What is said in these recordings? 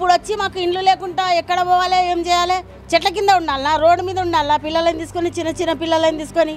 ఇప్పుడు వచ్చి మాకు ఇండ్లు లేకుండా ఎక్కడ పోవాలి, ఏం చేయాలి? చెట్ల కింద ఉండాలా, రోడ్డు మీద ఉండాలా, పిల్లలని తీసుకొని, చిన్న చిన్న పిల్లలని తీసుకొని.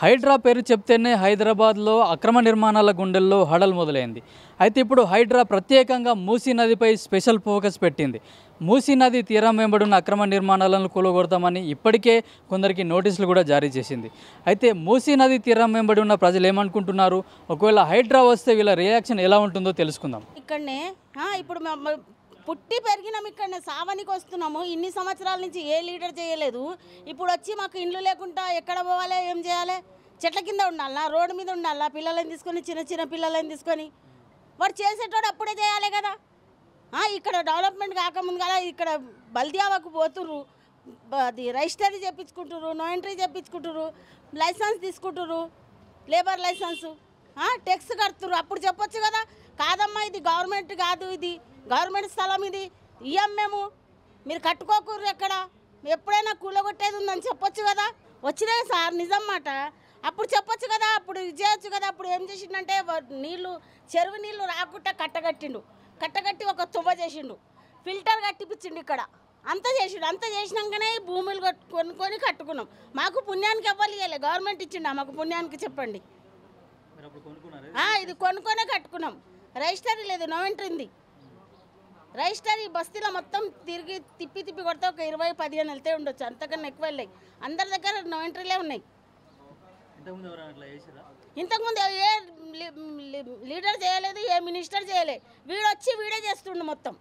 హైడ్రా పేరు చెప్తేనే హైదరాబాద్లో అక్రమ నిర్మాణాల గుండెల్లో హడల్ మొదలైంది. అయితే ఇప్పుడు హైడ్రా ప్రత్యేకంగా మూసీ నదిపై స్పెషల్ ఫోకస్ పెట్టింది. మూసీ నది తీరం వెంబడున్న అక్రమ నిర్మాణాలను కూలగొడతామని ఇప్పటికే కొందరికి నోటీసులు కూడా జారీ చేసింది. అయితే మూసీ నది తీరం వెంబడి ఉన్న ప్రజలు ఏమనుకుంటున్నారు, ఒకవేళ హైడ్రా వస్తే వీళ్ళ రియాక్షన్ ఎలా ఉంటుందో తెలుసుకుందాం. ఇక్కడనే ఇప్పుడు పుట్టి పెరిగినాం, ఇక్కడనే సావనికి వస్తున్నాము. ఇన్ని సంవత్సరాల నుంచి ఏ లీడర్ చేయలేదు. ఇప్పుడు వచ్చి మాకు ఇండ్లు లేకుండా ఎక్కడ పోవాలి, ఏం చేయాలి? చెట్ల కింద ఉండాలా, రోడ్డు మీద ఉండాలా, పిల్లలని తీసుకొని, చిన్న చిన్న పిల్లలని తీసుకొని. వాడు చేసేటోడు అప్పుడే చేయాలి కదా. ఇక్కడ డెవలప్మెంట్ కాకముందు కదా ఇక్కడ బల్దియావాకు పోతుర్రు, అది రిజిస్టరీ చేయించుకుంటుర్రు, నో ఎంట్రీ చేయించుకుంటుర్రు, లైసెన్స్ తీసుకుంటుర్రు, లేబర్ లైసెన్సు, ట్యాక్స్ కడుతుర్రు. అప్పుడు చెప్పొచ్చు కదా, కాదమ్మా ఇది గవర్నమెంట్ కాదు, ఇది గవర్నమెంట్ స్థలం, ఇది ఇయ్యం మేము, మీరు కట్టుకోకూర్రు, ఎక్కడ ఎప్పుడైనా కూలగొట్టేది ఉందని చెప్పొచ్చు కదా. వచ్చినాయి సార్, నిజం మాట. అప్పుడు చెప్పొచ్చు కదా, అప్పుడు ఇది చేయొచ్చు కదా. అప్పుడు ఏం చేసిండంటే నీళ్ళు, చెరువు నీళ్ళు రాకుండా కట్టగట్టి ఒక తువ్వ చేసిండు, ఫిల్టర్ కట్టిపించిండు, ఇక్కడ అంతా చేసిండు. అంతా చేసినాకనే భూములు కొనుక్కొని కట్టుకున్నాం. మాకు పుణ్యానికి ఎవ్వరు ఇవ్వలే, గవర్నమెంట్ ఇచ్చిండు మాకు పుణ్యానికి. చెప్పండి, ఇది కొనుక్కొనే కట్టుకున్నాం. రిజిస్టరీ లేదు, నో ఎంట్రీ ఉంది. రిజిస్టరీ బస్తీలో మొత్తం తిప్పి కొడితే ఒక 20-15 వెళ్తే ఉండొచ్చు, అంతకన్నా ఎక్కువ వెళ్ళాయి. అందరి దగ్గర నో ఎంట్రీలే ఉన్నాయి. ఇంతకుముందు ఏ లీడర్ చేయలేదు, ఏ మినిస్టర్ చేయలేదు. వీడే చేస్తుండు మొత్తం.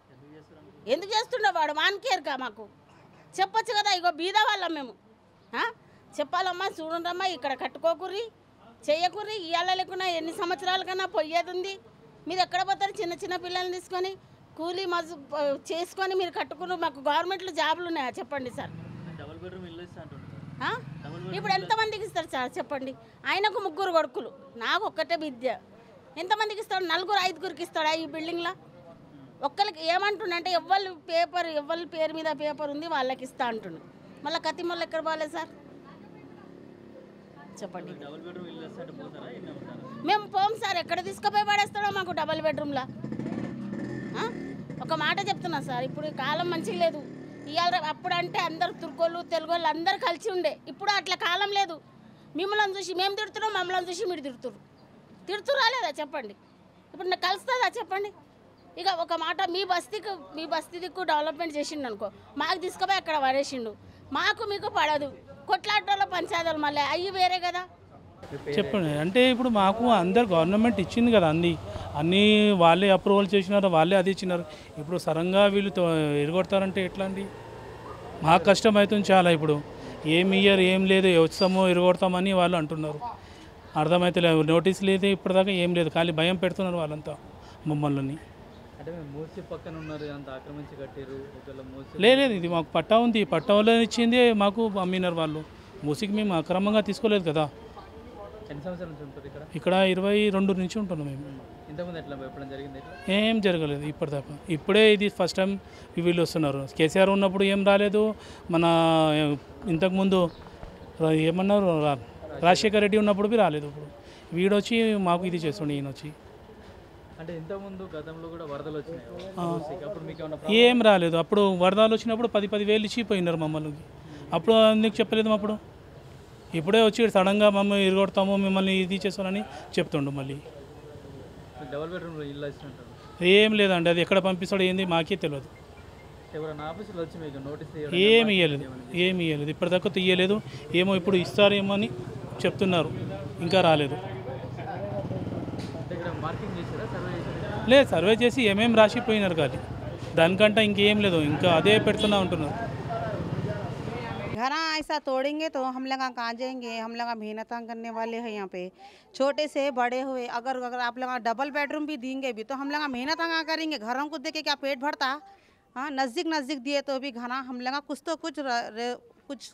ఎందుకు చేస్తుండో వాడు వానికేరుకా. మాకు చెప్పొచ్చు కదా, ఇగో బీద వాళ్ళం మేము. చెప్పాలమ్మా, చూడండమ్మా, ఇక్కడ కట్టుకోకుర్రి, చెయ్యకుర్రి, ఇవాళ లేకున్నా ఎన్ని సంవత్సరాల కన్నా పోయేది ఉంది. మీరు ఎక్కడ పోతారు? చిన్న చిన్న పిల్లల్ని తీసుకొని కూలీ మజు చేసుకొని మీరు కట్టుకున్నారు. మాకు గవర్నమెంట్లో జాబులు ఉన్నాయా చెప్పండి సార్? ఇప్పుడు ఎంతమందికి ఇస్తారు సార్ చెప్పండి? ఆయనకు 3 కొడుకులు, నాకు ఒక్కటే విద్య. ఎంతమందికి ఇస్తాడు? 4-5కి ఇస్తాడా ఈ బిల్డింగ్లో? ఒక్కరికి ఏమంటుండే, ఎవరి పేరు మీద పేపర్ ఉంది వాళ్ళకి ఇస్తా అంటుండు. మళ్ళీ కతిమూలు ఎక్కడ పోలేదు సార్ చెప్పండి? మేము పోం సార్, ఎక్కడ తీసుకుపోయి పడేస్తాడో మాకు డబల్ బెడ్రూమ్లా. ఒక మాట చెప్తున్నా సార్, ఇప్పుడు కాలం మంచిగా లేదు. ఇవాళ అప్పుడు అంటే అందరు తుర్కోళ్ళు, తెలుగు వాళ్ళు అందరు కలిసి ఉండే. ఇప్పుడు అట్లా కాలం లేదు. మిమ్మల్ని చూసి మేము తిడుతున్నాం, మమ్మల్ని చూసి మీరు తిడుతురా లేదా చెప్పండి? ఇప్పుడు నాకు కలుస్తుందా చెప్పండి? ఇక ఒక మాట, మీ బస్తీ దిక్కు డెవలప్మెంట్ చేసిండు అనుకో, మాకు తీసుకుపోయి అక్కడ పడేసిండు. మాకు మీకు పడదు, కొట్లాటలో పంచాయతీలు మళ్ళీ అవి వేరే కదా. చెప్పండి. అంటే ఇప్పుడు మాకు అందరు గవర్నమెంట్ ఇచ్చింది కదా, అన్నీ వాళ్ళే అప్రూవల్ చేసినారు, వాళ్ళే అది ఇచ్చినారు. ఇప్పుడు సడన్గా వీళ్ళు ఎరగొడతారంటే ఎట్లా అండి? మాకు కష్టం అవుతుంది చాలా. ఇప్పుడు ఏం లేదు, వచ్చామో ఎరగొడతామని వాళ్ళు అంటున్నారు. అర్థమైతే లేదు, నోటీస్ లేదు, ఇప్పటిదాకా ఏం లేదు, ఖాళీ భయం పెడుతున్నారు వాళ్ళంతా మమ్మల్ని. లేదు, ఇది మాకు పట్టా ఉంది, పట్టా వల్ల ఇచ్చింది మాకు అమ్మినారు వాళ్ళు. మూసికి మేము అక్రమంగా తీసుకోలేదు కదా. ఇక్కడ 22 నుంచి ఉంటున్నాం మేము. ఏం జరగలేదు ఇప్పటిదాకా. ఇప్పుడే ఇది ఫస్ట్ టైం వీళ్ళు వస్తున్నారు. కేసీఆర్ ఉన్నప్పుడు ఏం రాలేదు. మన ఇంతకుముందు ఏమన్నారు, రాజశేఖర్ రెడ్డి ఉన్నప్పుడు రాలేదు. ఇప్పుడు వీడొచ్చి మాకు ఇది చేస్తుండే. ఈయన వచ్చి అంటే ఇంతకుముందు గతంలో కూడా వరదలు వచ్చినాయి, ఏం రాలేదు. అప్పుడు వరదలు వచ్చినప్పుడు 10-10 వేలు ఇచ్చి పోయినారు మమ్మల్ని. అప్పుడు ఎందుకు చెప్పలేదు అప్పుడు? ఇప్పుడే వచ్చి సడన్గా మమ్మల్ని ఇరగొడతాము, మిమ్మల్ని ఇది చేస్తామని చెప్తుండు. మళ్ళీ డబుల్ బెడ్రూమ్ ఇల్లు ఇస్తుంటారు. ఏం లేదండి, అది ఎక్కడ పంపిస్తాడో ఏంది మాకే తెలియదు. ఏమి ఇవ్వలేదు ఇప్పటిదాకా తీయలేదు. ఏమో ఇప్పుడు ఇస్తారేమో అని చెప్తున్నారు, ఇంకా రాలేదు. లేదు, సర్వే చేసి ఏమేమి రాసిపోయినారు కానీ దానికంటే ఇంకేం లేదు, ఇంకా అదే పెడుతున్నా ఉంటున్నారు. घरा ऐसा तोड़ेंगे तो हम लोग कहाँ जाएंगे? हम लोग मेहनत करने वाले हैं यहाँ पे, छोटे से बड़े हुए। अगर आप लोग डबल बेडरूम भी देंगे भी तो हम लोग मेहनत कहाँ करेंगे? घरों को देख के क्या पेट भरता? नज़दीक दिए तो भी घना हम लोग कुछ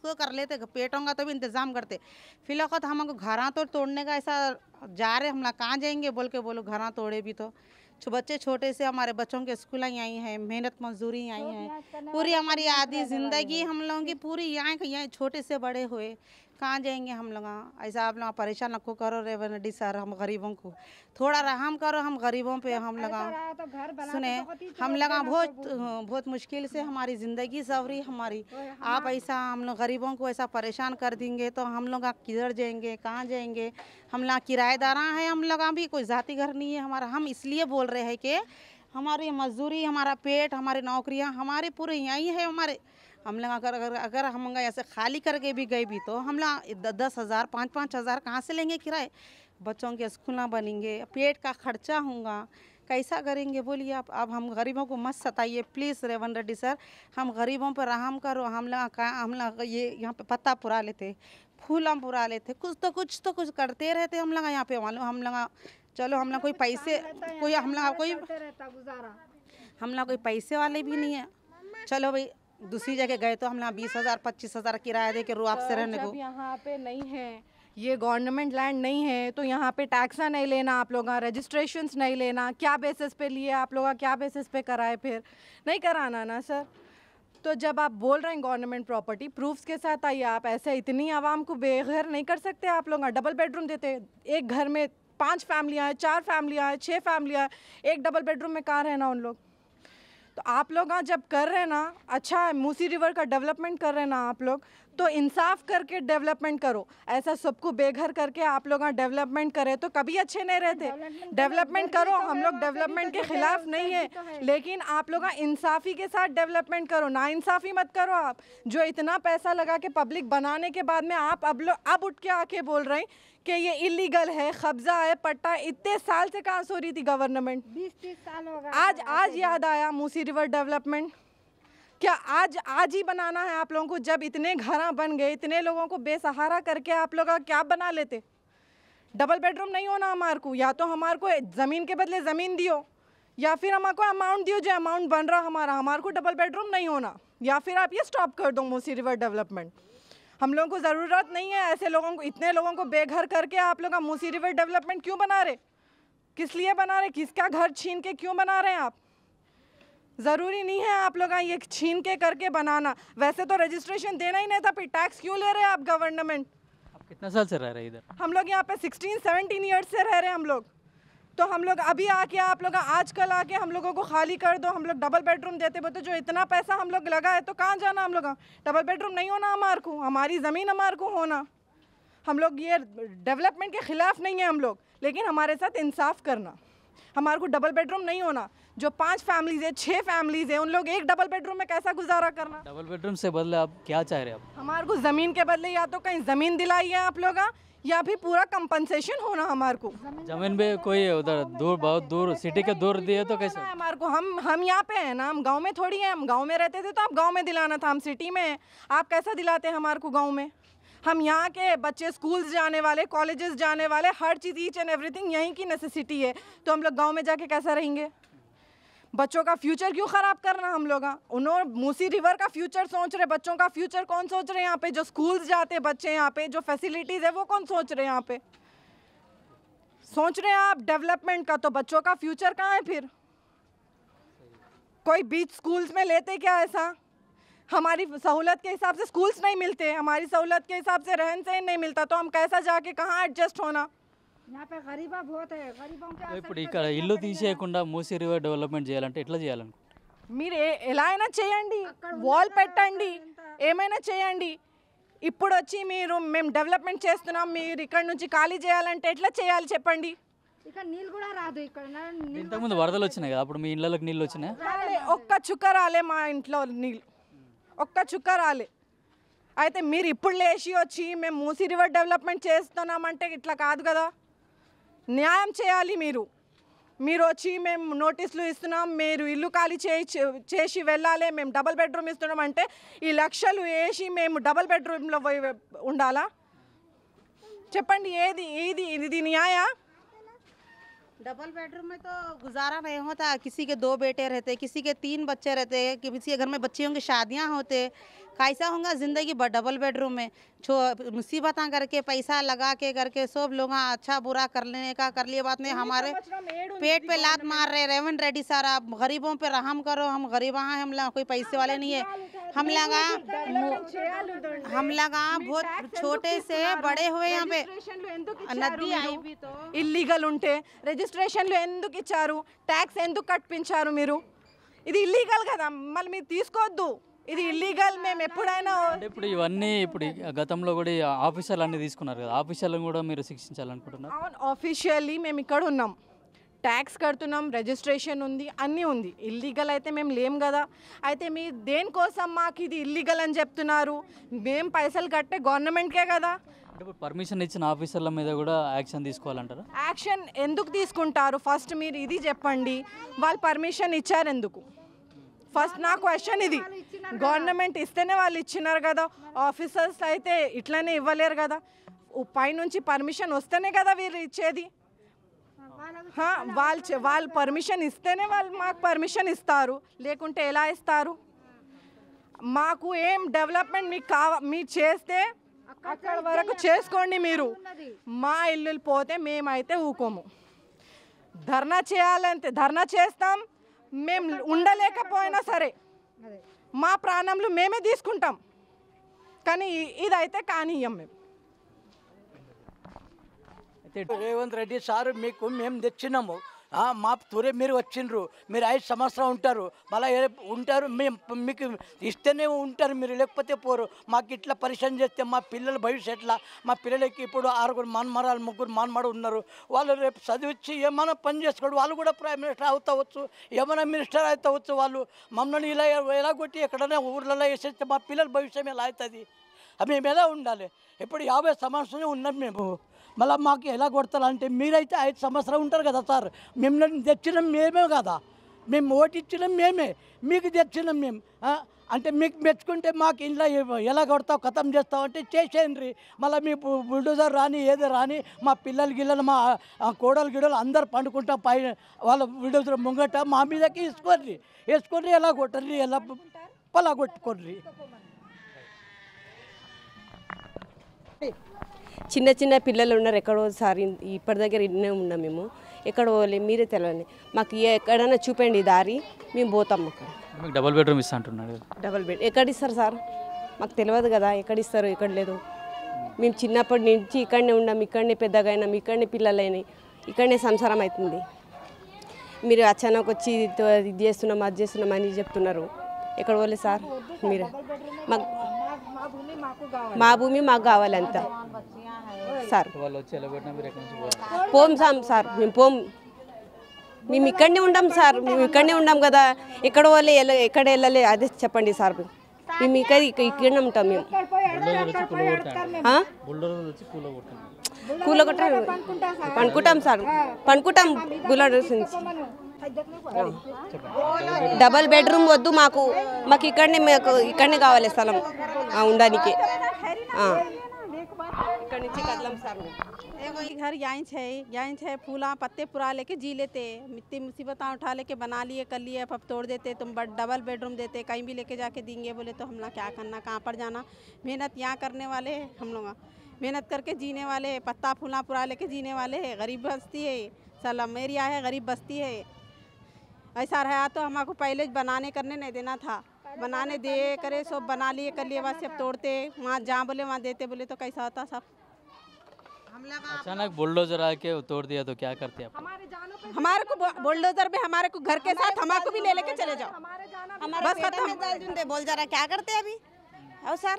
तो कर लेते, पेटों का तो भी इंतज़ाम करते। फिलहाल हमको घरा तो तोड़ने का ऐसा जा रहे, हम लोग कहाँ जाएंगे बोलो घरा तोड़े भी तो। बच्चे छोटे से, हमारे बच्चों के स्कूल आई हैं, मेहनत मजदूरी आई हैं, पूरी हमारी आधी ज़िंदगी हम लोगों की पूरी यहाँ छोटे से बड़े हुए, कहाँ जाएंगे हम लोग? ऐसा आप लोग परेशान रखो करो रेवन्यू सर, हम गरीबों को थोड़ा रहम करो, हम गरीबों पे हम लोग सुने। हम लोग बहुत बहुत मुश्किल से हमारी ज़िंदगी सवरी हमारी, आप ऐसा हम लोग गरीबों को ऐसा परेशान कर देंगे तो हम लोग किधर जाएंगे, कहाँ जाएंगे? हम लोग किराएदार हैं, हम लोग भी कोई ज़ाती घर नहीं है हमारा। हम इसलिए बोल रहे हैं कि हमारी मजदूरी, हमारा पेट, हमारी नौकरियां हमारे पूरे यहीं है हमारे। हम लोग अगर हम लोग ऐसे खाली करके भी गए भी तो हम लोग 10,000 5-5 हज़ार कहाँ से लेंगे किराए? बच्चों के स्कूल ना बनेंगे, पेट का खर्चा होगा, कैसा करेंगे बोलिए आप? अब हम गरीबों को मत सताइए प्लीज़ रेवंत रेड्डी सर, हम गरीबों पर रहम करो। हम लोग ये यहाँ पे पत्ता पुरा लेते, फूल हम पुरा लेते, कुछ तो कुछ करते रहते हम लोग यहाँ पे। मालूम हम लोग चलो हम लोग कोई पैसे कोई हम लोग कोई पैसे वाले भी नहीं है। चलो भाई दूसरी जगह गए तो हम लोग 20,000 25,000 किराया दे के रुआब से रहने को। जब यहाँ पे नहीं है, ये गवर्नमेंट लैंड नहीं है तो यहाँ पे टैक्सा नहीं लेना आप लोग, रजिस्ट्रेशंस नहीं लेना, क्या बेसिस पे लिए आप लोग, क्या बेसिस पे कराए? फिर नहीं कराना ना सर। तो जब आप बोल रहे हैं गवर्नमेंट प्रॉपर्टी, प्रूफ्स के साथ आइए। आप ऐसे इतनी आवाम को बेघर नहीं कर सकते आप लोग। डबल बेडरूम देते, एक घर में 5 फैमिलियाँ हैं, 4 फैमिलियाँ हैं, 6 फैमिलियाँ हैं, एक डबल बेडरूम में कहाँ रहना उन लोग? तो आप लोग जब कर रहे हैं ना, अच्छा मूसी रिवर का डेवलपमेंट कर रहे हैं ना आप लोग, तो इंसाफ करके डेवलपमेंट करो। ऐसा सबको बेघर करके आप लोग डेवलपमेंट करें तो कभी अच्छे नहीं रहते। डेवलपमेंट करो, हम लोग डेवलपमेंट के खिलाफ नहीं है, लेकिन आप लोग इंसाफी के साथ डेवलपमेंट करो, ना इंसाफी मत करो। आप जो इतना पैसा लगा के पब्लिक बनाने के बाद में आप अब उठ के आके बोल रहे हैं कि ये इलीगल है, कब्जा है, पट्टा। इतने साल से कहाँ सो रही थी गवर्नमेंट? 20-30 साल हो गए। आज याद आया मूसी रिवर डेवलपमेंट? क्या आज ही बनाना है आप लोगों को? जब इतने घर बन गए, इतने लोगों को बेसहारा करके आप लोग क्या बना लेते? डबल बेडरूम नहीं होना हमारे को, या तो हमारे को ज़मीन के बदले ज़मीन दियो, या फिर हमारे को अमाउंट दियो जो अमाउंट बन रहा हमारे को डबल बेडरूम नहीं होना, या फिर आप ये स्टॉप कर दो मूसी रिवर डेवलपमेंट। हम लोगों को ज़रूरत नहीं है ऐसे लोगों को, इतने लोगों को बेघर करके आप लोग मूसी रिवर डेवलपमेंट क्यों बना रहे? किस लिए बना रहे? किसका घर छीन के क्यों बना रहे हैं आप? ज़रूरी नहीं है आप लोग ये छीन के करके बनाना। वैसे तो रजिस्ट्रेशन देना ही नहीं था, फिर टैक्स क्यों ले रहे हैं आप गवर्नमेंट? आप कितना साल से रह रहे हैं इधर? हम लोग यहाँ पे 16-17 ईयर्स से रह रहे हैं हम लोग। तो हम लोग अभी आके आप लोग आजकल आके हम लोगों को खाली कर दो, हम लोग डबल बेडरूम देते बोलते, जो इतना पैसा हम लोग लगा है तो कहाँ जाना हम लोग? डबल बेडरूम नहीं होना हमारे को, हमारी ज़मीन हमारे को होना। हम लोग ये डेवलपमेंट के ख़िलाफ़ नहीं है हम लोग, लेकिन हमारे साथ इंसाफ करना। हमारे को डबल बेडरूम नहीं होना। जो 5 फैमिलीज़ है, 6 फैमिलीज़ है, उन लोग एक डबल बेडरूम में कैसा गुजारा करना? डबल बेडरूम से बदले आप क्या चाह रहे हैं? आप हमारे को ज़मीन के बदले या तो कहीं ज़मीन दिलाइए आप लोग, या फिर पूरा कंपनसेशन होना हमारे को। जमीन पे कोई उधर दूर, बहुत दूर, सिटी के दूर दिए तो कैसे? हमारे को हम यहाँ पे हैं ना, हम गांव में थोड़ी हैं। हम गांव में रहते थे तो आप गांव में दिलाना था, हम सिटी में हैं, आप कैसा दिलाते हैं हमारे को गांव में? हम यहाँ के बच्चे स्कूल्स जाने वाले, कॉलेजेस जाने वाले, हर चीज़ ईच एंड एवरीथिंग यहीं की नेसेसिटी है, तो हम लोग गाँव में जाके कैसा रहेंगे? बच्चों का फ्यूचर क्यों ख़राब करना हम लोग? उन्होंने मूसी रिवर का फ्यूचर सोच रहे, बच्चों का फ्यूचर कौन सोच रहे हैं यहाँ पे? जो स्कूल्स जाते बच्चे यहाँ पे, जो फैसिलिटीज़ है वो कौन सोच रहे हैं यहाँ पे? सोच रहे हैं आप डेवलपमेंट का, तो बच्चों का फ्यूचर कहाँ है फिर? कोई बीच स्कूल्स में लेते क्या ऐसा? हमारी सहूलत के हिसाब से स्कूल्स नहीं मिलते, हमारी सहूलत के हिसाब से रहन सहन नहीं मिलता, तो हम कैसा जाके कहाँ एडजस्ट होना? यहाँ पे गरीबा बहुत है, गरीबों के ఇప్పుడు ఇక్కడ ఇల్లు తీసేయకుండా మూసీ రివర్ డెవలప్మెంట్ చేయాలంటే ఎట్లా చేయాలనుకుంటున్నారు? మీరు ఎలా అయినా చేయండి, వాల్ పెట్టండి, ఏమైనా చేయండి. ఇప్పుడు వచ్చి మేము డెవలప్మెంట్ చేస్తున్నాం, మీరు ఇక్కడ నుంచి ఖాళీ చేయాలంటే ఎట్లా చేయాలి చెప్పండి? ఇక్కడ నీళ్ళు కూడా రాదు. ఇక్కడ ఇంతకుముందు వరదలు వచ్చినాయి కదా, అప్పుడు మీ ఇళ్ళకి నీళ్ళు వచ్చినాయి? ఒక్క చుక్క రాలే మా ఇంట్లో నీళ్ళు, ఒక్క చుక్క రాలే. అయితే మీరు ఇప్పుడు లేచి వచ్చి మేము మూసీ రివర్ డెవలప్మెంట్ చేస్తున్నామంటే ఇట్లా కాదు కదా. న్యాయం చేయాలి మీరు వచ్చి మేము నోటీసులు ఇస్తున్నాం, మీరు ఇల్లు ఖాళీ చేసి వెళ్ళాలి, మేము డబల్ బెడ్రూమ్ ఇస్తున్నాం అంటే ఈ లక్షలు వేసి మేము డబల్ బెడ్రూమ్లో ఉండాలా? చెప్పండి, ఇది న్యాయ? डबल बेडरूम में तो गुजारा नहीं होता। किसी के 2 बेटे रहते, किसी के 3 बच्चे रहते, किसी के घर में बच्चियों की शादियां होते, कैसा होगा ज़िंदगी डबल बेडरूम में मुसीबत करके पैसा लगा के करके सब लोग अच्छा बुरा कर लेने का कर लिए बात नहीं हमारे पेट पे लात मार रहे रेवंत रेड्डी सर आप गरीबों पे रहम करो हम गरीब हैं हम लोग कोई पैसे वाले नहीं है हम लोग बहुत छोटे से बड़े हुए यहाँ पे नदी आई भी तो ఇల్లీగల్ ఉంటే రిజిస్ట్రేషన్లు ఎందుకు ఇచ్చారు ట్యాక్స్ ఎందుకు కట్టించారు మీరు ఇది ఇల్లీగల్ కదా మళ్ళీ మీరు తీసుకోవద్దు ఇది ఇల్లీగల్ మేము ఎప్పుడైనా అంటే ఇప్పుడు ఇవన్నీ ఇప్పుడు గతంలో కూడా ఈ ఆఫీసర్లు అన్నీ తీసుకున్నారు కదా ఆఫీసర్లను కూడా మీరు శిక్షించాలనుకుంటున్నారు అవును ఆఫీషియల్లీ మేము ఇక్కడ ఉన్నాం ట్యాక్స్ కడుతున్నాం రిజిస్ట్రేషన్ ఉంది అన్నీ ఉంది ఇల్లీగల్ అయితే మేము లేం కదా అయితే మీ దేనికోసం మాకు ఇది ఇల్లీగల్ అని చెప్తున్నారు మేము పైసలు కట్టే గవర్నమెంట్కే కదా అంటే ఇప్పుడు పర్మిషన్ ఇచ్చిన ఆఫీసర్ల మీద కూడా యాక్షన్ తీసుకోవాలంటారా యాక్షన్ ఎందుకు తీసుకుంటారు ఫస్ట్ మీరు ఇది చెప్పండి వాళ్ళు పర్మిషన్ ఇచ్చారు ఎందుకు ఫస్ట్ నా క్వశ్చన్ ఇది గవర్నమెంట్ ఇస్తేనే వాళ్ళు ఇచ్చినారు కదా ఆఫీసర్స్ అయితే ఇట్లనే ఇవ్వలేరు కదా పైనుంచి పర్మిషన్ వస్తేనే కదా వీరు ఇచ్చేది వాళ్ళు పర్మిషన్ ఇస్తేనే వాళ్ళు మాకు పర్మిషన్ ఇస్తారు లేకుంటే ఎలా ఇస్తారు మాకు ఏం డెవలప్మెంట్ మీరు చేస్తే అక్కడ వరకు చేసుకోండి మీరు మా ఇల్లు పోతే మేమైతే ఊకోము ధర్నా చేయాలంటే ధర్నా చేస్తాం మేము ఉండలేకపోయినా సరే మా ప్రాణంలో మేమే తీసుకుంటాం కానీ ఇదైతే కానియ్యం మేము రేవంత్ రెడ్డి సార్ మీకు మేము తెచ్చినాము మా తూరే మీరు వచ్చిండ్రు మీరు 5 సంవత్సరాలు ఉంటారు మళ్ళీ ఉంటారు మేము మీకు ఇస్తేనే ఉంటారు మీరు లేకపోతే పోరు మాకు ఇట్లా పరిశ్రమ చేస్తే మా పిల్లల భవిష్యత్తులో మా పిల్లలకి ఇప్పుడు 6 మన్మరాలు 3 మన్మడు ఉన్నారు వాళ్ళు రేపు చదివించి ఏమైనా పని చేసుకోడు వాళ్ళు కూడా ప్రైమ్ మినిస్టర్ అవుతావచ్చు ఏమైనా మినిస్టర్ అవుతావచ్చు వాళ్ళు మమ్మల్ని ఇలా ఎలా కొట్టి ఎక్కడైనా ఊర్లలో వేసేస్తే మా పిల్లల భవిష్యం ఎలా అవుతుంది మేము ఎలా ఉండాలి ఇప్పుడు 50 సంవత్సరాలు ఉన్నాం మేము మళ్ళీ మాకు ఎలా కొడతారంటే మీరైతే 5 సంవత్సరాలు ఉంటారు కదా సార్ మిమ్మల్ని తెచ్చినాం మేమే కదా మేము ఓటు ఇచ్చినాం మేమే మీకు తెచ్చినాం మేము అంటే మీకు మెచ్చుకుంటే మాకు ఇంట్లో ఎలా కొడతావు ఖతం చేస్తావు అంటే చేసేయండి మళ్ళీ మీ బుల్డోజర్ రాని ఏదో రాని మా పిల్లలు గిల్లలు మా కోడలు గిడలు అందరు పండుకుంటాం పైన వాళ్ళ బుల్డోజర్ ముంగట మా మీదకి వేసుకొని ఎలా కొట్టండి ఎలా పలా కొట్టుకోండి చిన్న చిన్న పిల్లలు ఉన్నారు ఎక్కడో సారి ఇప్పటి దగ్గర ఇన్నే ఉన్నాం మేము ఎక్కడ పోలే మీరే తెలియండి మాకు ఎక్కడైనా చూపండి దారి మేము పోతాం అక్కడ మీకు డబుల్ బెడ్రూమ్ ఇస్తా అంటున్నారు డబుల్ బెడ్ ఎక్కడ ఇస్తారు సార్ మాకు తెలియదు కదా ఎక్కడ ఇస్తారు ఎక్కడ లేదు మేము చిన్నప్పటి నుంచి ఇక్కడనే ఉన్నాం ఇక్కడనే పెద్దగా అయినాం ఇక్కడనే పిల్లలైనాయి ఇక్కడనే సంసారం అవుతుంది మీరు అచానక్ వచ్చి ఇది చేస్తున్నాం అది చేస్తున్నాం అని చెప్తున్నారు ఎక్కడ పోలే సార్ మీరు మాకు మా భూమి మాకు కావాలంతా సార్ వాళ్ళు వచ్చి ఎలా పెట్టినా మీరు ఎక్కడి నుంచి పోం సార్ మేము ఇక్కడనే ఉంటాం సార్ మేము ఇక్కడనే ఉంటాం కదా ఎక్కడ వాళ్ళే ఎక్కడ వెళ్ళలే అదే చెప్పండి సార్ మేము ఇక్కడనే ఉంటాం మేము కూలగొట్టారు పనుకుంటాం సార్ పనుకుంటాం డబల్ బెడ్రూమ్ వద్దు మాకు ఇక్కడనే కావాలి స్థలం ఉండడానికి घर यहीं है फूला पत्ते पुरा लेके जी लेते इतनी मुसीबत उठा लेके बना लिए कर लिए अब तोड़ देते तुम डबल बेडरूम देते कहीं भी लेके जाके देंगे बोले तो हम लोग क्या करना कहाँ पर जाना मेहनत यहाँ करने वाले हम लोग मेहनत करके जीने वाले पत्ता फूला पुरा लेके जीने वाले है गरीब बस्ती है सलाम एरिया है गरीब बस्ती है ऐसा रहा तो हमको पहले बनाने करने नहीं देना था बनाने दे करे सब बना लिए कर लिए बस सब तोड़ते वहाँ जहाँ बोले वहाँ देते बोले तो कैसा होता सब अचानक बुलडोजर आके तोड़ दिया तो क्या करते आप हमारे को बुलडोजर पे हमारे को घर के साथ हमारे को भी ले लेके चले जाओ बस खत्म बोल जा रहा क्या करते अभी और सर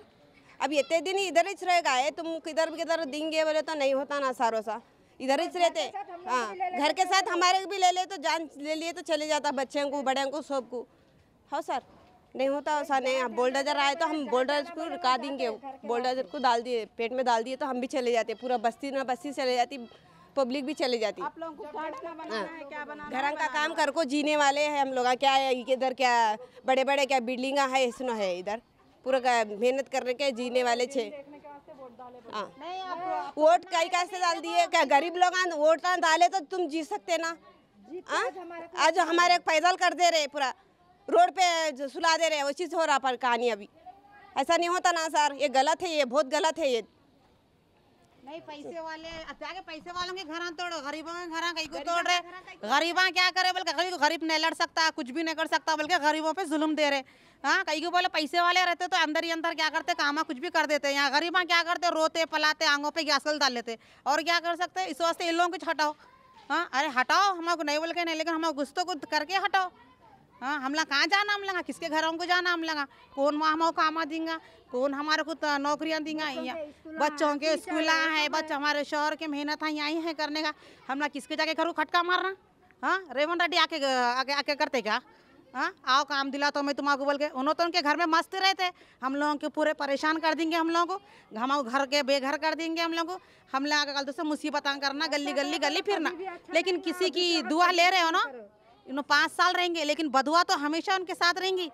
अभी इतने दिन इधर ही रहेगा है तुम किधर देंगे बोले तो नहीं होता ना सारों सा इधर ही रहते हाँ घर के साथ हमारे भी ले ले तो जान ले लिए तो चले जाता बच्चों को बड़े को सबको हाँ सर नहीं होता ऐसा नहीं बोल्डोजर आए तो हम बोल्डोजर को रुका देंगे बोल्डोजर को डाल दिए पेट में डाल दिए तो हम भी चले जाते पूरा बस्ती ना बस्ती चले जाती पब्लिक भी चली जाती आप लोगों को घर का काम कर को जीने वाले हैं हम लोग क्या है इधर क्या बड़े बड़े क्या बिल्डिंग है इसनो है इधर पूरा मेहनत करने के जीने वाले छे हाँ वोट कई कैसे डाल दिए क्या गरीब लोग वोट डाले तो तुम जी सकते ना आज हमारे पैदल कर दे रहे पूरा रोड पे सुला दे रहे उसी से हो रहा पर कहानी अभी ऐसा नहीं होता ना सर, ये गलत है, ये बहुत गलत है ये। नहीं पैसे वाले जाके पैसे वालों के घर तोड़ो, गरीबों के घर कहीं को तोड़ रहे। गरीबा क्या करे, बल्कि गरीब नहीं लड़ सकता, कुछ भी नहीं कर सकता, बल्कि गरीबों पे जुल्म दे रहे। हाँ, कहीं को बोले पैसे वाले रहते तो अंदर ही अंदर क्या करते, कामा कुछ भी कर देते। यहाँ गरीबा क्या करते, रोते पलाते, आंगों पे गैस डाल लेते, और क्या कर सकते। इस वास्ते इन लोगों को कुछ हटाओ। हाँ, अरे हटाओ, हमको नहीं बोल के नहीं, लेकिन हम कुछ तो कुछ करके हटाओ। हाँ, हम लोग कहाँ जाना, हम लोग किसके घरों को जाना, हम लोग कौन वहाँ हमको कामा देंगे, कौन हमारे को नौकरियाँ देंगे। बच्चों के स्कूल है, बच्चे हमारे शहर के मेहनत है यहीं है करने का, हम लोग किसके जाके घर को खटका मारना। हाँ, रेवंत रेड्डी आके आके आके करते क्या। हाँ, आओ काम दिला तो मैं तुम्हारा बोल के, उन्होंने तो उनके घर में मस्त रहते, हम लोगों के पूरे परेशान कर देंगे, हम लोगों को हमारे घर के बेघर कर देंगे हम लोगों को। हम लोग कल तो मुसीबत करना, गली गली गली फिरना, लेकिन किसी की दुआ ले रहे हो ना, उन्होंने 5 साल रहेंगे, लेकिन बदुआ तो हमेशा उनके साथ रहेंगी।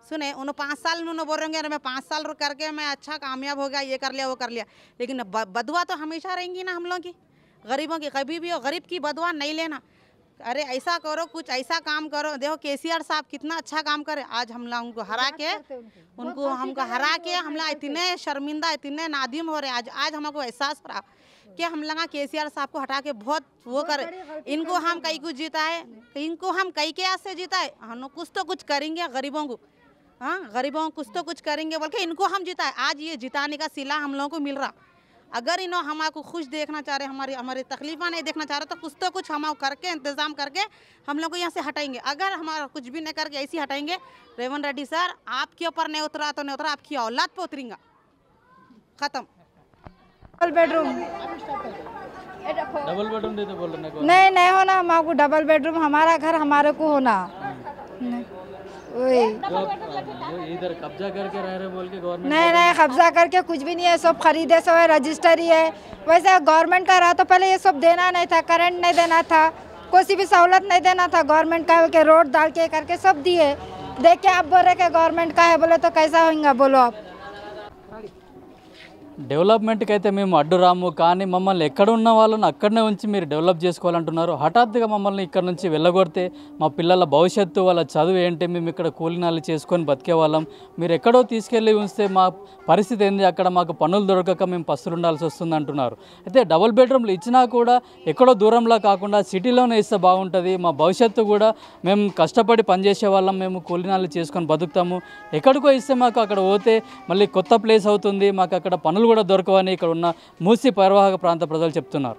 सुने, उन्होंने 5 साल उन्होंने बोल रहे हैं मैं 5 साल करके मैं अच्छा कामयाब हो गया, ये कर लिया वो कर लिया, लेकिन बदुआ तो हमेशा रहेंगी ना हम लोगों की। गरीबों की कभी भी हो, गरीब की बदुआ नहीं लेना। अरे ऐसा करो, कुछ ऐसा काम करो। देखो केसीआर साहब कितना अच्छा काम करे, आज हम लोग उनको हरा के, हमको हरा के हम लोग इतने शर्मिंदा, इतने नादिम हो रहे। आज हमको एहसास हो रहा कि हम लोग केसीआर साहब को हटा के बहुत वो करे। इनको हम कई कुछ जीता है, इनको हम कई के आज से जीता है। हम लोग कुछ तो कुछ करेंगे गरीबों को। हाँ, गरीबों को कुछ तो कुछ करेंगे बोल के इनको हम जीता है। आज ये जिताने का सिला हम लोगों को मिल रहा। अगर इन्हों हमारे खुश देखना चाह रहे, हमारी तकलीफा नहीं देखना चाह रहे, तो कुछ तो कुछ हम करके इंतज़ाम करके हम लोग को यहाँ से हटाएंगे। अगर हमारा कुछ भी नहीं करके ऐसे ही हटाएंगे, रेवंत रेड्डी सर आपके ऊपर नहीं उतरा तो नहीं उतरा, आपकी औलाद पे उतरेंगे। ख़त्म। डबल बेडरूम डबल बेडरूम देते बोल रहे हैं। नहीं होना, हमारे डबल बेडरूम, हमारा घर हमारे को होना। वही इधर कब्जा करके रह रहे बोल के गवर्नमेंट। नहीं कब्जा करके कुछ भी नहीं है, सब खरीदे, सब है, रजिस्टरी है। वैसे गवर्नमेंट का रहा तो पहले ये सब देना नहीं था, करंट नहीं देना था, कोई भी सहूलत नहीं देना था। गवर्नमेंट का के रोड डाल के करके सब दिए। देख के आप बोल रहे कि गवर्नमेंट का है, बोले तो कैसा होगा बोलो आप। డెవలప్మెంట్కి అయితే మేము అడ్డు రాము, కానీ మమ్మల్ని ఎక్కడ ఉన్న వాళ్ళని అక్కడనే ఉంచి మీరు డెవలప్ చేసుకోవాలంటున్నారు. హఠాత్తుగా మమ్మల్ని ఇక్కడ నుంచి వెళ్ళగొడితే మా పిల్లల భవిష్యత్తు, వాళ్ళ చదువు ఏంటి, మేము ఇక్కడ కూలినాలు చేసుకొని బతికే వాళ్ళం, మీరు ఎక్కడో తీసుకెళ్ళి ఉంచితే మా పరిస్థితి ఏంది, అక్కడ మాకు పనులు దొరకక మేము పస్తులు ఉండాల్సి వస్తుంది అంటున్నారు. అయితే డబుల్ బెడ్రూమ్లు ఇచ్చినా కూడా ఎక్కడో దూరంలో కాకుండా సిటీలోనే ఇస్తే బాగుంటుంది, మా భవిష్యత్తు కూడా మేము కష్టపడి పనిచేసే వాళ్ళం, మేము కూలినాలు చేసుకొని బతుకుతాము. ఎక్కడికో ఇస్తే మాకు అక్కడ పోతే మళ్ళీ కొత్త ప్లేస్ అవుతుంది, మాకు అక్కడ పనులు కూడా దొరకవని ఇక్కడ ఉన్న మూసీ పరివాహక ప్రాంత ప్రజలు చెప్తున్నారు.